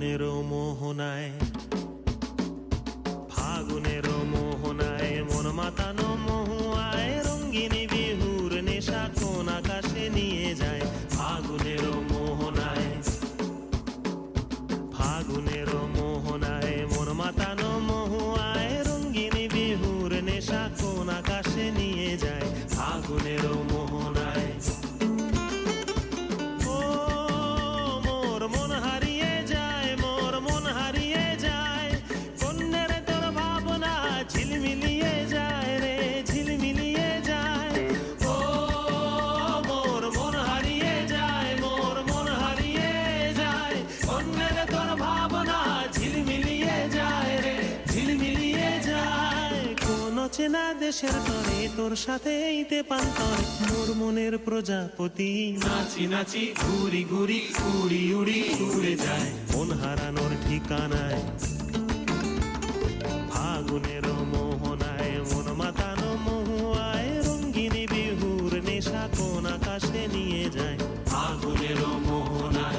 ফাগুনের মোহনায়, ফাগুনের মোহনায় মন মাতানো মহুয়ায় রঙ্গিনী বিহুর নেশা কোন আকাশে নিয়ে যায়। ফাগুনের মোহনায়, ফাগুনের মোহনায় মন মাতানো মহুয়ায় রঙ্গিনী বিহুর নেশা কোন আকাশে নিয়ে যায়। ফাগুনের মোহনায় ঝিলমিলিয়ে যায় রে, ঝিলমিলিয়ে যায়। ও মোর মন হারিয়ে যায়, মোর মন হারিয়ে যায়। অন্যের তোর ভাবনা ঝিলমিলিয়ে যায় রে, ঝিলমিলিয়ে যায়। কোন চেনা দেশের তরে তোর সাথে এইতে পান্তর মোর মনের প্রজাপতি নাচি নাচি ঘুরি ঘুরি উড়ি উড়ি উড়ে যায় মন হারানোর ঠিকানায়। ফাগুনের মোহনায় মন মাতানো মহুয়ায় রঙ্গিনী বিহুর নেশা কোন আকাশে নিয়ে যায়।